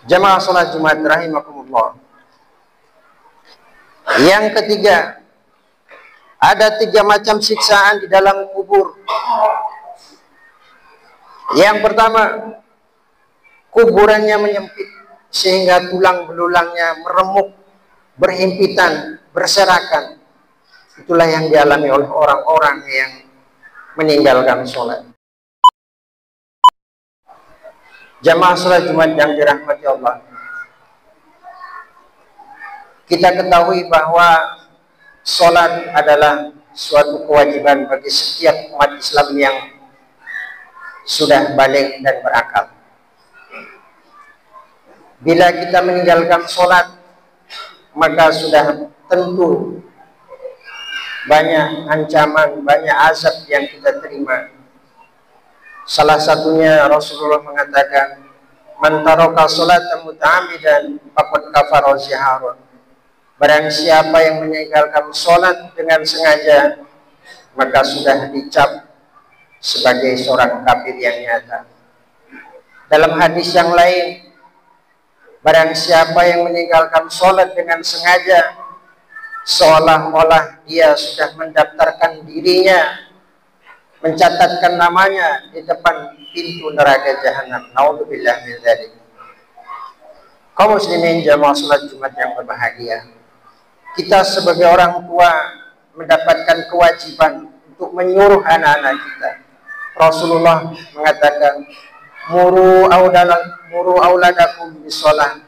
Jamaah salat Jumat rahimakumullah. Yang ketiga, ada 3 macam siksaan di dalam kubur. Yang pertama, kuburannya menyempit sehingga tulang belulangnya meremuk, berhimpitan, berserakan. Itulah yang dialami oleh orang-orang yang meninggalkan sholat. Jamaah sholat Jumat yang dirahmati Allah, kita ketahui bahwa sholat adalah suatu kewajiban bagi setiap umat Islam yang sudah balik dan berakal. Bila kita meninggalkan sholat, maka sudah tentu banyak ancaman, banyak azab yang kita terima. Salah satunya Rasulullah mengatakan, "Man taraka sholatan muta'ammidan faqad kafara ziharun." Barang siapa yang meninggalkan sholat dengan sengaja, maka sudah dicap sebagai seorang kafir yang nyata. Dalam hadis yang lain, barang siapa yang meninggalkan sholat dengan sengaja, seolah-olah dia sudah mendaftarkan dirinya, mencatatkan namanya di depan pintu neraka jahanam. Naudzubillah min dzalik. Kaum muslimin jamaah salat Jumat yang berbahagia, kita sebagai orang tua mendapatkan kewajiban untuk menyuruh anak-anak kita. Rasulullah mengatakan, muru auladakum bisolah.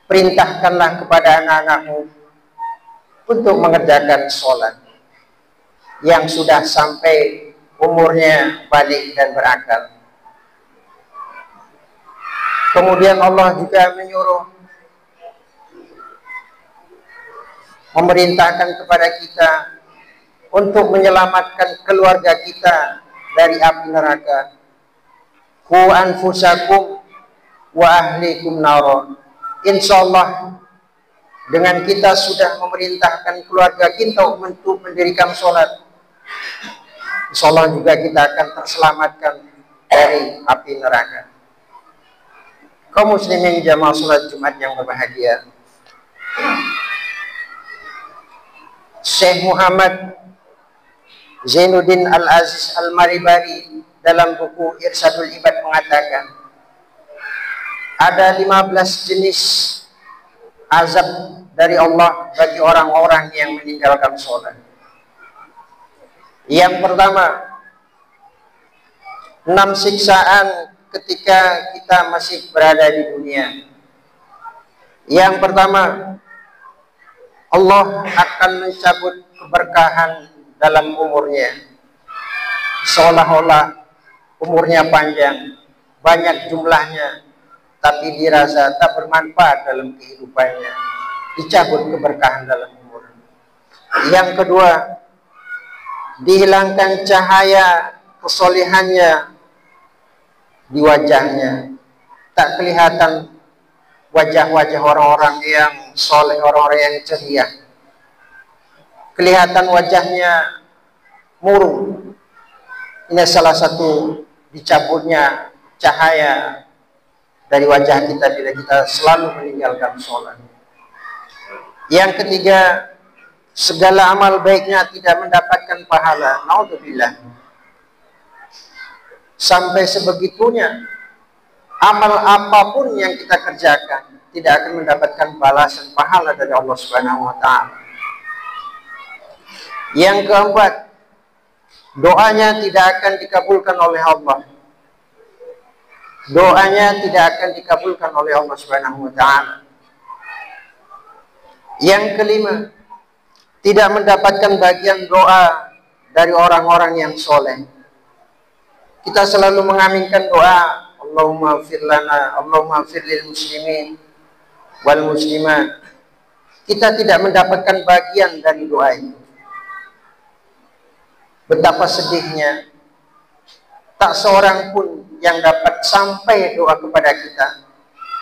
Perintahkanlah kepada anak-anakmu untuk mengerjakan sholat. Yang sudah sampai umurnya balik dan berakal. Kemudian Allah juga memerintahkan kepada kita untuk menyelamatkan keluarga kita dari api neraka. Qu anfusakum wa ahlikum naro. Insyaallah dengan kita sudah memerintahkan keluarga kita untuk mendirikan sholat, insyaallah juga kita akan terselamatkan dari api neraka. Kaum muslimin jamaah sholat Jumat yang berbahagia, Syekh Muhammad Zainuddin Al-Aziz Al-Maribari dalam buku Irsadul Ibad mengatakan, ada 15 jenis azab dari Allah bagi orang-orang yang meninggalkan sholat. Yang pertama, 6 siksaan ketika kita masih berada di dunia. Yang pertama, Allah akan mencabut keberkahan dalam umurnya, seolah-olah umurnya panjang, banyak jumlahnya, tapi dirasa tak bermanfaat dalam kehidupannya, dicabut keberkahan dalam umur. Yang kedua, dihilangkan cahaya kesolehannya di wajahnya, tak kelihatan wajah-wajah orang-orang yang soleh, orang-orang yang ceria. Kelihatan wajahnya murung. Ini salah satu dicabutnya cahaya dari wajah kita bila kita selalu meninggalkan sholat. Yang ketiga, segala amal baiknya tidak mendapatkan pahala. Naudzubillah. Sampai sebegitunya, amal apapun yang kita kerjakan tidak akan mendapatkan balasan pahala dari Allah Subhanahu wa taala. Yang keempat, doanya tidak akan dikabulkan oleh Allah. Doanya tidak akan dikabulkan oleh Allah Subhanahu wa taala. Yang kelima, tidak mendapatkan bagian doa dari orang-orang yang soleh. Kita selalu mengaminkan doa, Allahumma ighfir lana, Allahumma ighfir lil muslimin wal muslimat. Kita tidak mendapatkan bagian dari doa itu. Betapa sedihnya, tak seorang pun yang dapat sampai doa kepada kita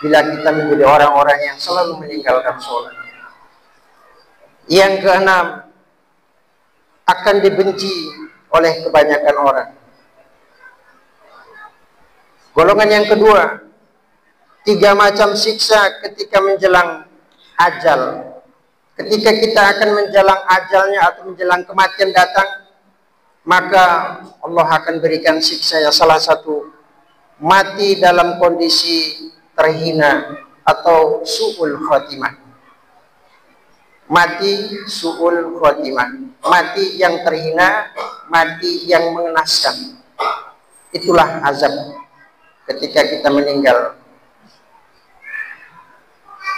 bila kita menjadi orang-orang yang selalu meninggalkan sholat. Yang keenam, akan dibenci oleh kebanyakan orang. Golongan yang kedua, 3 macam siksa ketika menjelang ajal. Ketika kita akan menjelang ajalnya atau menjelang kematian datang, maka Allah akan berikan siksa. Yang salah satu, mati dalam kondisi terhina atau su'ul khotimah. Mati su'ul khotimah, mati yang terhina, mati yang mengenaskan. Itulah azab ketika kita meninggal.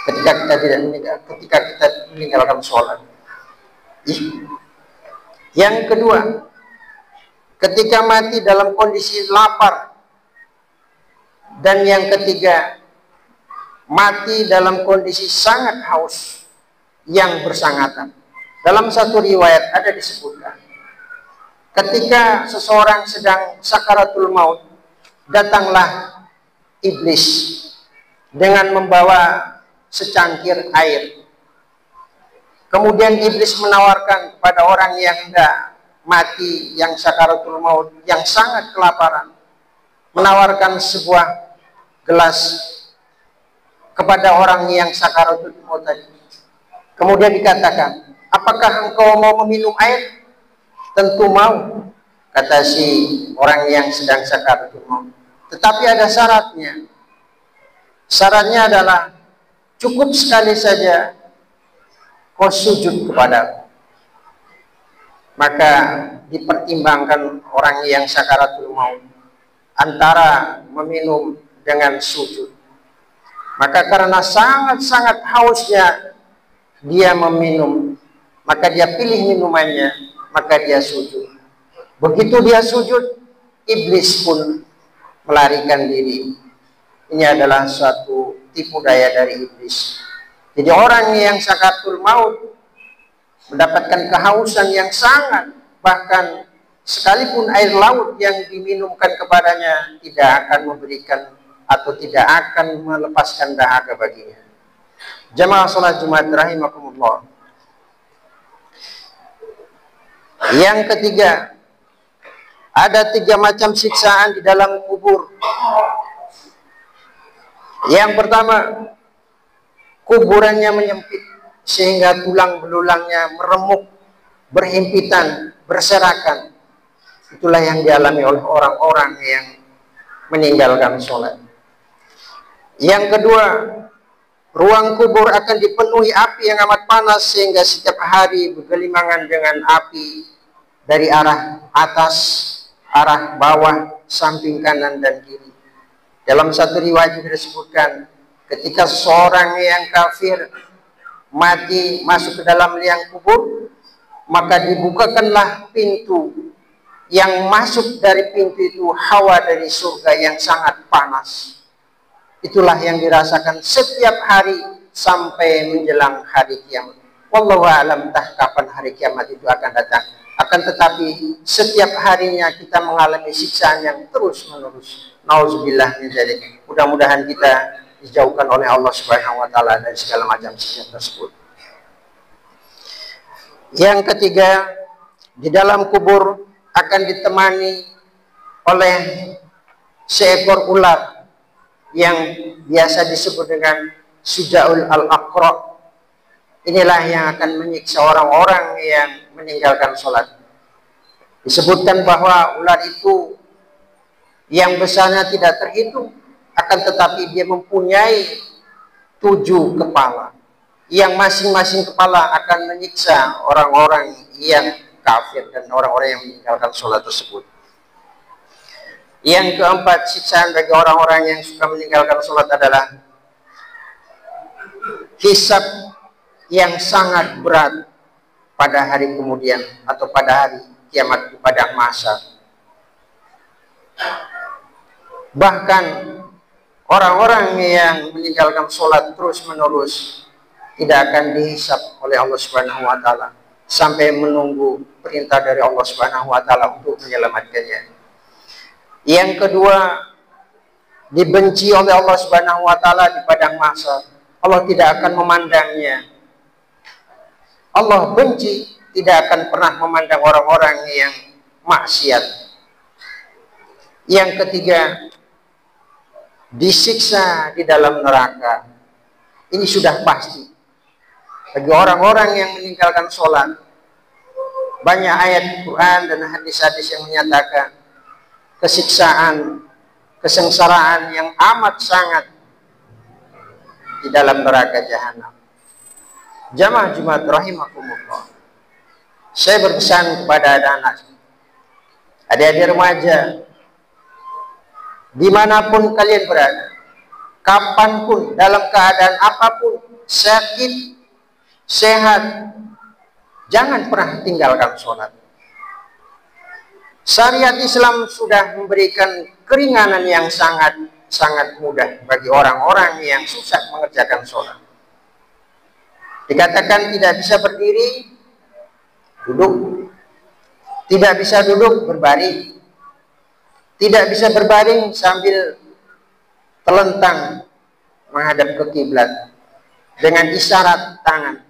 Ketika kita meninggalkan sholat. Yang kedua, ketika mati dalam kondisi lapar. Dan yang ketiga, mati dalam kondisi sangat haus yang bersangatan. Dalam satu riwayat ada disebutkan, ketika seseorang sedang sakaratul maut, datanglah iblis dengan membawa secangkir air. Kemudian iblis menawarkan kepada orang yang hendak mati, yang sakaratul maut, yang sangat kelaparan, menawarkan sebuah gelas kepada orang yang sakaratul maut tadi. Kemudian dikatakan, apakah engkau mau meminum air? Tentu mau, kata si orang yang sedang sakaratul maut. Tetapi ada syaratnya. Syaratnya adalah cukup sekali saja kau sujud kepadaku. Maka dipertimbangkan orang yang sakaratul maut antara meminum dengan sujud. Maka karena sangat-sangat hausnya dia meminum, maka dia pilih minumannya, maka dia sujud. Begitu dia sujud, iblis pun melarikan diri. Ini adalah suatu tipu daya dari iblis. Jadi orang yang sakaratul maut mendapatkan kehausan yang sangat, bahkan sekalipun air laut yang diminumkan kepadanya tidak akan memberikan atau tidak akan melepaskan dahaga baginya. Jamaah salat Jumat rahimakumullah. Yang ketiga, ada 3 macam siksaan di dalam kubur. Yang pertama, kuburannya menyempit sehingga tulang belulangnya meremuk, berhimpitan, berserakan. Itulah yang dialami oleh orang-orang yang meninggalkan sholat. Yang kedua, ruang kubur akan dipenuhi api yang amat panas sehingga setiap hari bergelimangan dengan api dari arah atas, arah bawah, samping kanan dan kiri. Dalam satu riwayat juga disebutkan, ketika seorang yang kafir mati masuk ke dalam liang kubur, maka dibukakanlah pintu. Yang masuk dari pintu itu hawa dari surga yang sangat panas. Itulah yang dirasakan setiap hari sampai menjelang hari kiamat. Wallahu a'lam kapan hari kiamat itu akan datang. Akan tetapi setiap harinya kita mengalami siksaan yang terus menerus. Nauzubillah min dzalik. Mudah-mudahan kita dijauhkan oleh Allah Subhanahu wa taala dari segala macam siksa tersebut. Yang ketiga, di dalam kubur akan ditemani oleh seekor ular yang biasa disebut dengan Sujaul al-Aqra. Inilah yang akan menyiksa orang-orang yang meninggalkan sholat. Disebutkan bahwa ular itu yang besarnya tidak terhitung, akan tetapi dia mempunyai 7 kepala, yang masing-masing kepala akan menyiksa orang-orang yang kafir dan orang-orang yang meninggalkan sholat tersebut. Yang keempat, siksaan bagi orang-orang yang suka meninggalkan sholat adalah hisab yang sangat berat pada hari kemudian atau pada hari kiamat, pada masa. Bahkan orang-orang yang meninggalkan sholat terus-menerus tidak akan dihisab oleh Allah Subhanahu wa taala sampai menunggu perintah dari Allah Subhanahu wa taala untuk menyelamatkannya. Yang kedua, dibenci oleh Allah Subhanahu wa taala di padang mahsyar. Allah tidak akan memandangnya. Allah benci, tidak akan pernah memandang orang-orang yang maksiat. Yang ketiga, disiksa di dalam neraka. Ini sudah pasti. Bagi orang-orang yang meninggalkan sholat, banyak ayat Quran dan hadis-hadis yang menyatakan kesiksaan, kesengsaraan yang amat sangat di dalam neraka jahanam. Jamaah Jumat rahimakumullah. Saya berpesan kepada anak-anak, adik-adik remaja, dimanapun kalian berada, kapanpun, dalam keadaan apapun, sakit, sehat, jangan pernah tinggalkan sholat. Syariat Islam sudah memberikan keringanan yang sangat mudah bagi orang-orang yang susah mengerjakan sholat. Dikatakan tidak bisa berdiri, duduk. Tidak bisa duduk, berbaring. Tidak bisa berbaring sambil telentang menghadap ke kiblat dengan isyarat tangan.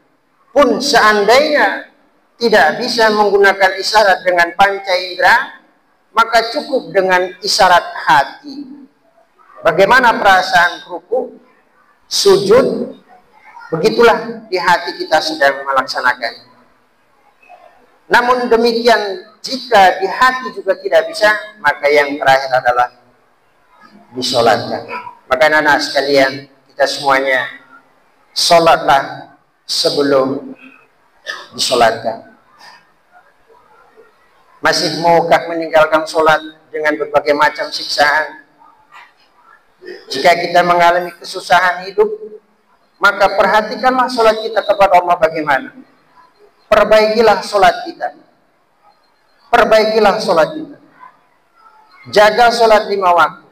Pun seandainya tidak bisa menggunakan isyarat dengan panca indera, maka cukup dengan isyarat hati. Bagaimana perasaan ruku, sujud, begitulah di hati kita sedang melaksanakan. Namun demikian, jika di hati juga tidak bisa, maka yang terakhir adalah disolatkan. Maka anak-anak sekalian, kita semuanya solatlah sebelum disolatkan. Masih maukah meninggalkan solat dengan berbagai macam siksaan? Jika kita mengalami kesusahan hidup, maka perhatikanlah solat kita kepada Allah bagaimana. Perbaikilah solat kita. Perbaikilah solat kita. Jaga solat 5 waktu.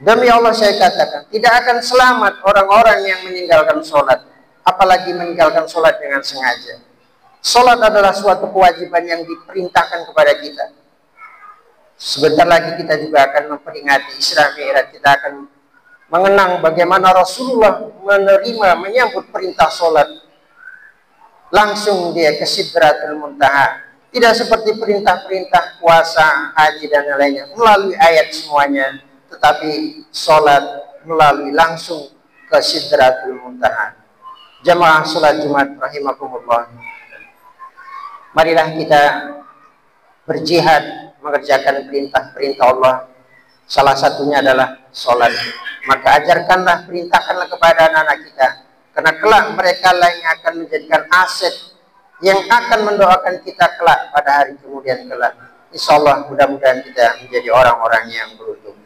Demi Allah saya katakan, tidak akan selamat orang-orang yang meninggalkan solat, apalagi meninggalkan solat dengan sengaja. Solat adalah suatu kewajiban yang diperintahkan kepada kita. Sebentar lagi kita juga akan memperingati Isra Mi'raj. Kita akan mengenang bagaimana Rasulullah menyambut perintah solat. Langsung dia ke Sidratul Muntaha. Tidak seperti perintah-perintah puasa, haji dan lainnya melalui ayat semuanya, tetapi solat melalui langsung ke Sidratul Muntaha. Jamaah sholat Jumat rahimakumullah. Marilah kita berjihad mengerjakan perintah-perintah Allah. Salah satunya adalah sholat. Maka ajarkanlah, perintahkanlah kepada anak-anak kita, karena kelak mereka lah yang akan menjadikan aset yang akan mendoakan kita kelak pada hari kemudian kelak. Insyaallah mudah-mudahan kita menjadi orang-orang yang beruntung.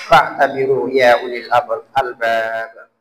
Fa'tabiru ya ulil albab.